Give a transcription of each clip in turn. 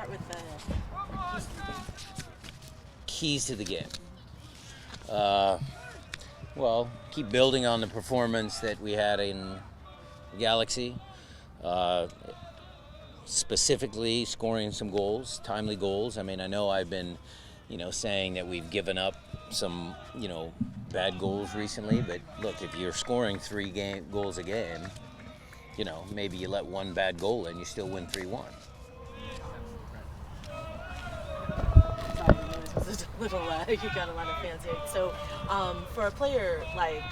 start with the keys to the game. Keys to the game. Well, keep building on the performance that we had in Galaxy. Specifically scoring some goals, timely goals. I mean, I know I've been, saying that we've given up some, bad goals recently, but look, if you're scoring goals a game, maybe you let one bad goal in, you still win 3-1. You got a lot of fans here. So, for a player like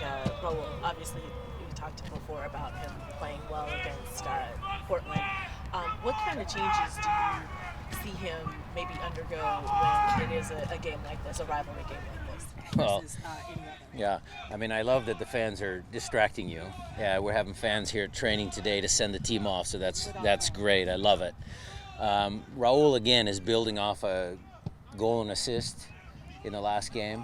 Raul, obviously you talked before about him playing well against Portland. What kind of changes do you see him maybe undergo when it is a game like this, a rivalry game like this? Versus any other? Yeah, I mean, I love that the fans are distracting you. Yeah, we're having fans here training today to send the team off, so that's great. I love it. Raul again is building off a goal and assist in the last game.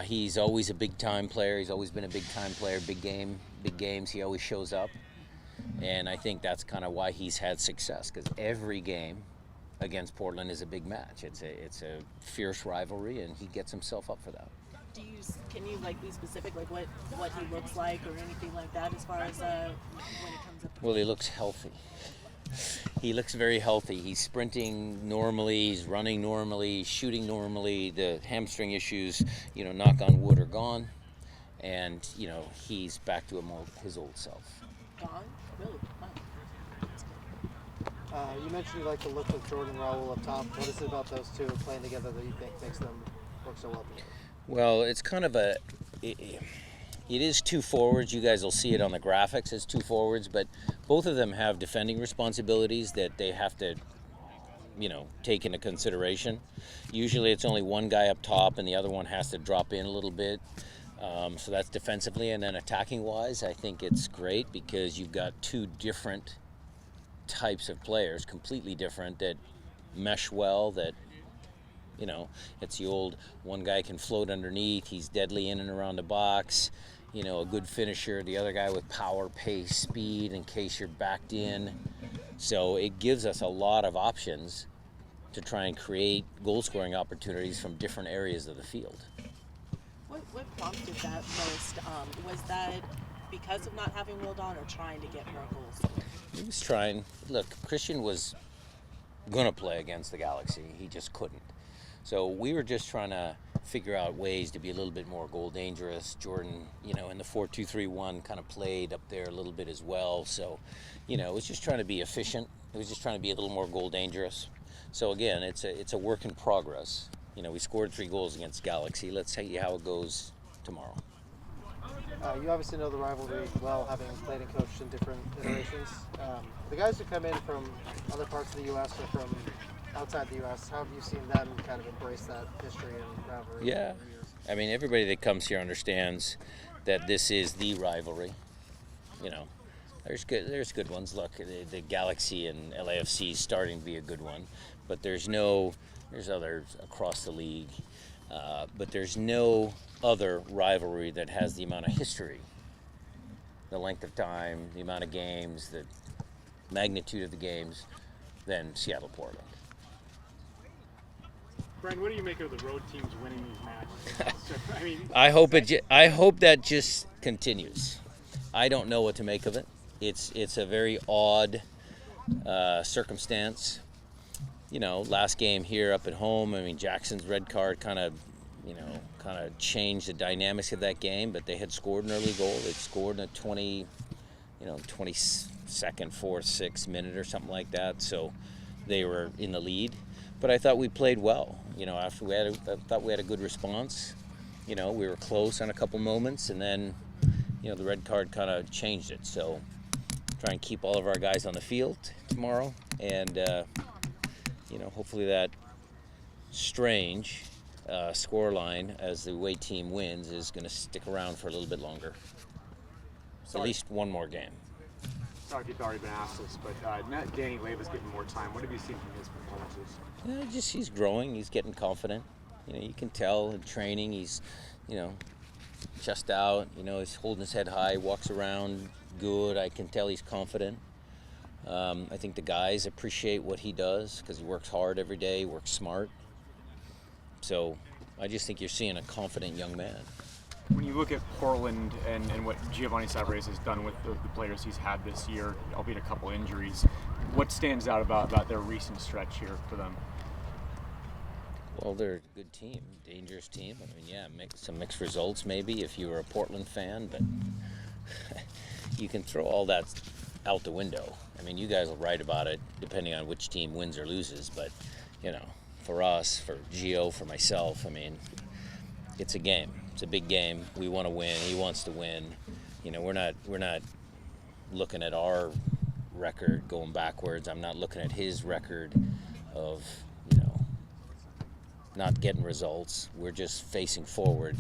He's always a big time player. He's always been a big time player. Big games. He always shows up, and I think that's kind of why he's had success, because every game against Portland is a big match. It's a fierce rivalry, and he gets himself up for that. Can you be specific, like what he looks like or anything like that, as far as when it comes up? Well, he looks healthy. He looks very healthy. He's sprinting normally, he's running normally, he's shooting normally. The hamstring issues, knock on wood, are gone. And, he's back to his old self. Gone? Really? Wow. You mentioned you like the look of Jordan and Raul up top. What is it about those two playing together that you think makes them work so well together? Well, it's kind of it is two forwards. You guys will see it on the graphics as two forwards, but both of them have defending responsibilities that they have to, take into consideration. Usually it's only one guy up top and the other one has to drop in a little bit. So that's defensively, and then attacking-wise, I think it's great because you've got two different types of players, completely different, that mesh well, that it's the old one guy can float underneath, he's deadly in and around the box, a good finisher, the other guy with power, pace, speed in case you're backed in. So it gives us a lot of options to try and create goal-scoring opportunities from different areas of the field. What prompted that most? Was that because of not having Roldan or trying to get more goals? He was trying. Look, Christian was going to play against the Galaxy. He just couldn't. So we were just trying to figure out ways to be a little bit more goal dangerous. Jordan, in the 4-2-3-1 kind of played up there a little bit as well. So, it was just trying to be efficient. It was just trying to be a little more goal dangerous. So again, it's a work in progress. We scored 3 goals against Galaxy. Let's see how it goes tomorrow. You obviously know the rivalry well, having played and coached in different iterations. The guys who come in from other parts of the U.S. or from outside the U.S., how have you seen them kind of embrace that history and rivalry? Yeah, I mean, everybody that comes here understands that this is the rivalry. There's good ones. Look, the Galaxy and LAFC is starting to be a good one, but there's others across the league, but there's no other rivalry that has the amount of history, the length of time, the amount of games, the magnitude of the games than Seattle-Portland. Brian, what do you make of the road teams winning these matches? I hope that just continues. I don't know what to make of it. It's a very odd circumstance. Last game here up at home, Jackson's red card kind of changed the dynamics of that game, but they had scored an early goal. They'd scored in the 22nd, 4th, 6th minute or something like that, so they were in the lead. But I thought we played well. After I thought we had a good response. We were close on a couple moments, and then, the red card kind of changed it. So try and keep all of our guys on the field tomorrow, and hopefully that strange scoreline as the away team wins is going to stick around for a little bit longer. At least one more game. Sorry if you've already been asked this, but Danny Leva's getting more time. What have you seen from his performances? He's growing. He's getting confident. You can tell in training he's, chest out. He's holding his head high, walks around good. I can tell he's confident. I think the guys appreciate what he does because he works hard every day, he works smart. So I just think you're seeing a confident young man. When you look at Portland and what Giovanni Savarese has done with the players he's had this year, albeit a couple injuries, what stands out about their recent stretch here for them? Well, they're a good team, dangerous team. I mean, yeah, some mixed results maybe if you were a Portland fan, but you can throw all that out the window. I mean, you guys will write about it depending on which team wins or loses, but, for us, for Gio, for myself, I mean, it's a game. It's a big game. We want to win. He wants to win. We're not looking at our record going backwards. I'm not looking at his record of, not getting results. We're just facing forward,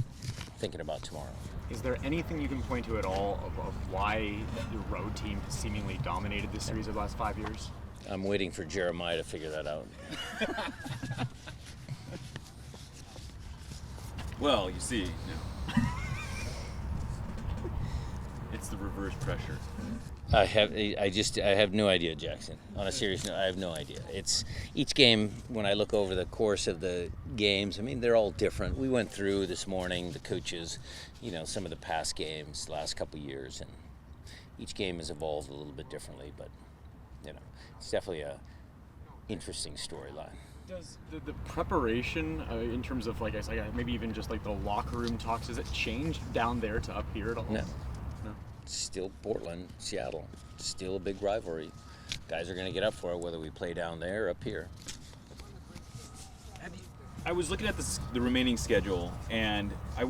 thinking about tomorrow. Is there anything you can point to at all of why the road team has seemingly dominated this series of the last 5 years? I'm waiting for Jeremiah to figure that out. Well, you see, it's the reverse pressure. I have no idea, Jackson. On a serious note, I have no idea. It's each game. When I look over the course of the games, I mean, they're all different. We went through this morning the coaches, some of the past games, the last couple of years, and each game has evolved a little bit differently. But it's definitely a interesting storyline. Does the preparation in terms of maybe even just like the locker room talks, does it change down there to up here at all? No. Still Portland, Seattle, still a big rivalry. Guys are going to get up for it whether we play down there or up here. I was looking at the remaining schedule, and I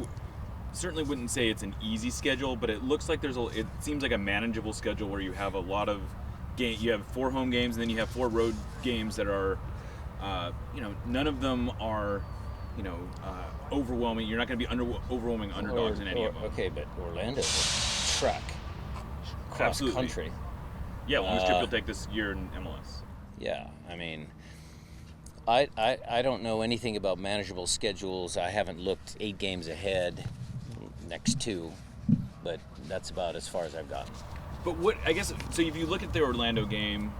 certainly wouldn't say it's an easy schedule, but it looks like it seems like a manageable schedule where you have a lot of you have 4 home games, and then you have 4 road games that are, none of them are, overwhelming. You're not going to be overwhelming underdogs in any of them. Okay, but Orlando, track, cross country. Yeah, longest trip you'll take this year in MLS. Yeah, I mean, I don't know anything about manageable schedules. I haven't looked 8 games ahead, next 2, but that's about as far as I've gotten. But so if you look at the Orlando game,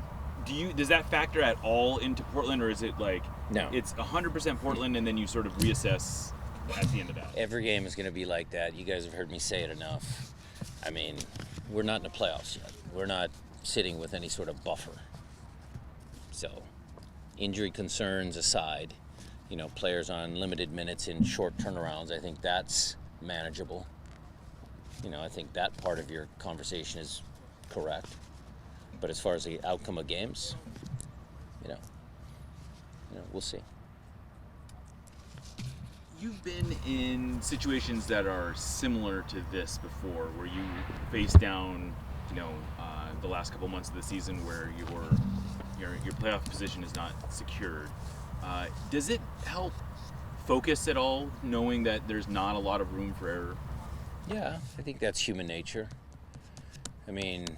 does that factor at all into Portland, or is it like no? It's 100% Portland, and then you sort of reassess at the end of that. Every game is going to be like that. You guys have heard me say it enough. I mean, we're not in the playoffs yet. We're not sitting with any sort of buffer. So, injury concerns aside, players on limited minutes in short turnarounds, I think that's manageable. I think that part of your conversation is correct. But as far as the outcome of games, we'll see. You've been in situations that are similar to this before, where you face down, the last couple months of the season where your playoff position is not secured. Does it help focus at all, knowing that there's not a lot of room for error? Yeah, I think that's human nature. I mean,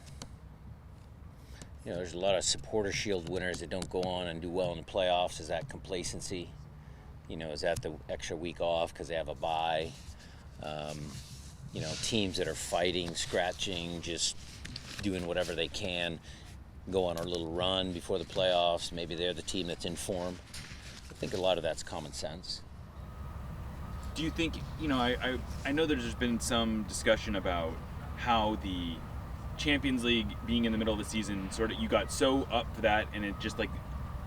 there's a lot of supporter shield winners that don't go on and do well in the playoffs. Is that complacency? Is that the extra week off because they have a bye? Teams that are fighting, scratching, just doing whatever they can, go on a little run before the playoffs. Maybe they're the team that's in form. I think a lot of that's common sense. Do you think, I know there's been some discussion about how the Champions League being in the middle of the season, sort of, you got so up for that, and it just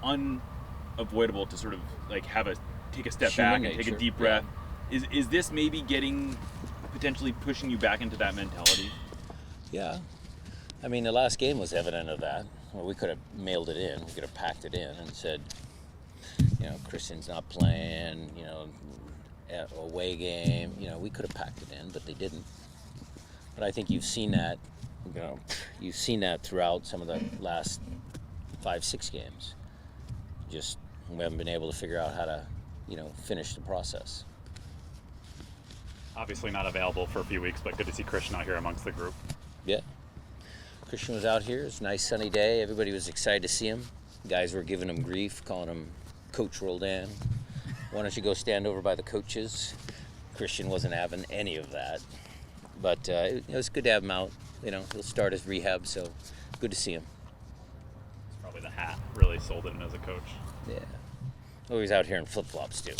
unavoidable to sort of take a step back and take a deep breath. Yeah. Is this maybe potentially pushing you back into that mentality? Yeah. I mean, the last game was evident of that. Well, we could have mailed it in. We could have packed it in and said, Christian's not playing, away game. We could have packed it in, but they didn't. But I think you've seen that, you've seen that throughout some of the last 5-6 games. Just we haven't been able to figure out how to, finish the process. Obviously not available for a few weeks, but good to see Christian out here amongst the group. Yeah. Christian was out here. It's a nice sunny day. Everybody was excited to see him. Guys were giving him grief, calling him Coach Roldan. Why don't you go stand over by the coaches? Christian wasn't having any of that. But it was good to have him out. He'll start his rehab, so good to see him. with a hat really sold in as a coach. Yeah. Oh, he's out here in flip-flops, too.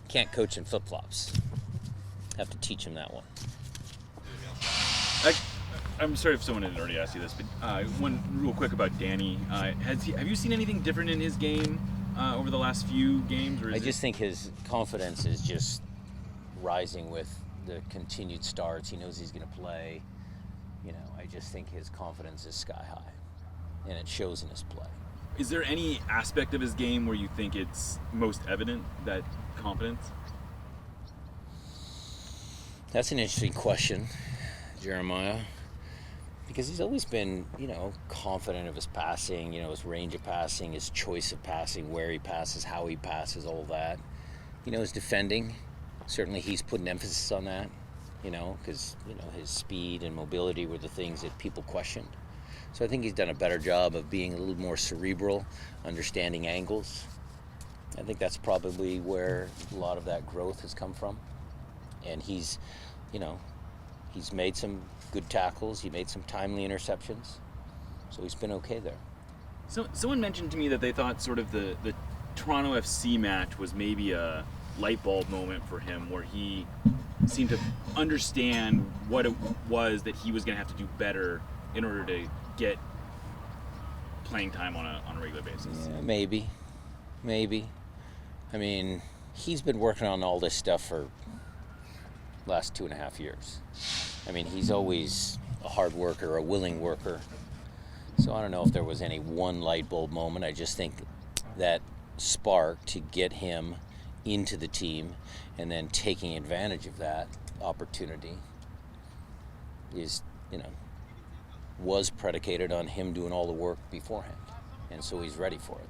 Can't coach in flip-flops. Have to teach him that one. I'm sorry if someone had already asked you this, but one real quick about Danny. Have you seen anything different in his game over the last few games? Or I just think his confidence is just rising with the continued starts. He knows he's going to play. I just think his confidence is sky high, and it shows in his play. Is there any aspect of his game where you think it's most evident, that confidence? That's an interesting question, Jeremiah, because he's always been, confident of his passing, his range of passing, his choice of passing, where he passes, how he passes, all that. His defending, certainly he's put an emphasis on that, because, his speed and mobility were the things that people questioned. So I think he's done a better job of being a little more cerebral, understanding angles. I think that's probably where a lot of that growth has come from. And he's made some good tackles. He made some timely interceptions. So he's been okay there. So someone mentioned to me that they thought sort of the Toronto FC match was maybe a light bulb moment for him, where he seemed to understand what it was that he was going to have to do better in order to get playing time on a regular basis. Yeah, maybe. I mean, he's been working on all this stuff for last 2.5 years. I mean, he's always a hard worker, a willing worker. So I don't know if there was any one light bulb moment. I just think that spark to get him into the team and then taking advantage of that opportunity is, was predicated on him doing all the work beforehand. And so he's ready for it.